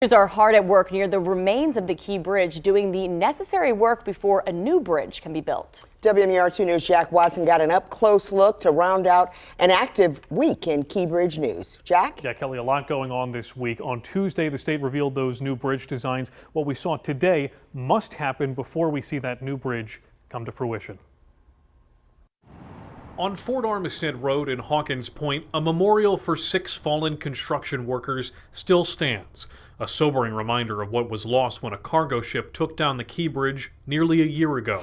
Crews are hard at work near the remains of the Key Bridge, doing the necessary work before a new bridge can be built. WMUR2 News' Jack Watson got an up-close look to round out an active week in Key Bridge news. Jack? Yeah, Kelly, a lot going on this week. On Tuesday, the state revealed those new bridge designs. What we saw today must happen before we see that new bridge come to fruition. On Fort Armistead Road in Hawkins Point, a memorial for 6 fallen construction workers still stands. A sobering reminder of what was lost when a cargo ship took down the Key Bridge nearly a year ago.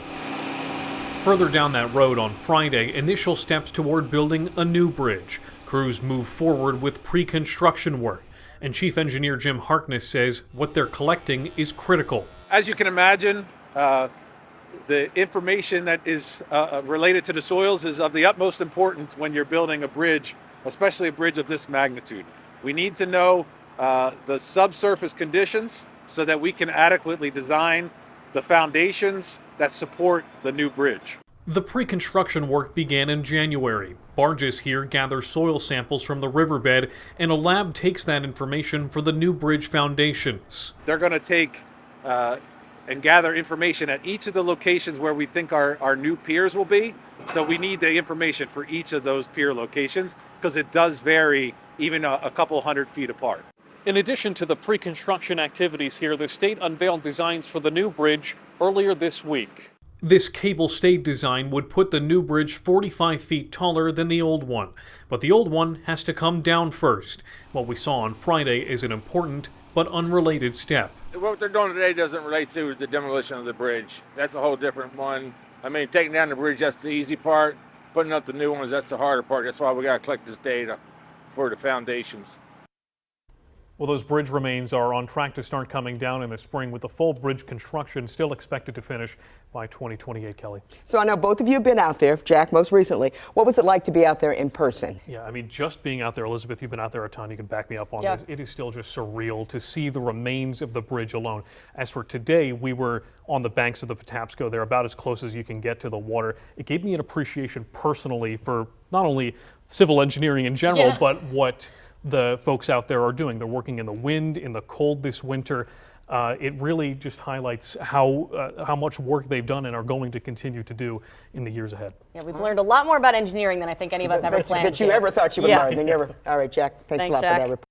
Further down that road on Friday, initial steps toward building a new bridge. Crews move forward with pre-construction work. And Chief Engineer Jim Harkness says what they're collecting is critical. As you can imagine, the information that is related to the soils is of the utmost importance when you're building a bridge, especially a bridge of this magnitude. We need to know the subsurface conditions so that we can adequately design the foundations that support the new bridge. The pre-construction work began in January. Barges here gather soil samples from the riverbed, and a lab takes that information for the new bridge foundations. They're going to take and gather information at each of the locations where we think our new piers will be. So we need the information for each of those pier locations because it does vary even a couple hundred feet apart. In addition to the pre-construction activities here, the state unveiled designs for the new bridge earlier this week. This cable-stayed design would put the new bridge 45 feet taller than the old one, but the old one has to come down first. What we saw on Friday is an important but unrelated step. What they're doing today doesn't relate to the demolition of the bridge. That's a whole different one. I mean, taking down the bridge, that's the easy part. Putting up the new ones, that's the harder part. That's why we got to collect this data for the foundations. Well, those bridge remains are on track to start coming down in the spring, with the full bridge construction still expected to finish by 2028, Kelly. So I know both of you have been out there, Jack most recently. What was it like to be out there in person? Yeah, I mean, just being out there, Elizabeth, you've been out there a ton. You can back me up on this. It is still just surreal to see the remains of the bridge alone. As for today, we were on the banks of the Patapsco. They're about as close as you can get to the water. It gave me an appreciation personally for not only civil engineering in general, but what the folks out there are doing. They're working in the wind, in the cold this winter. It really just highlights how much work they've done and are going to continue to do in the years ahead. Yeah, we've learned a lot more about engineering than I think any of us ever planned. That you ever thought you would learn. All right, Jack, thanks a lot for that report.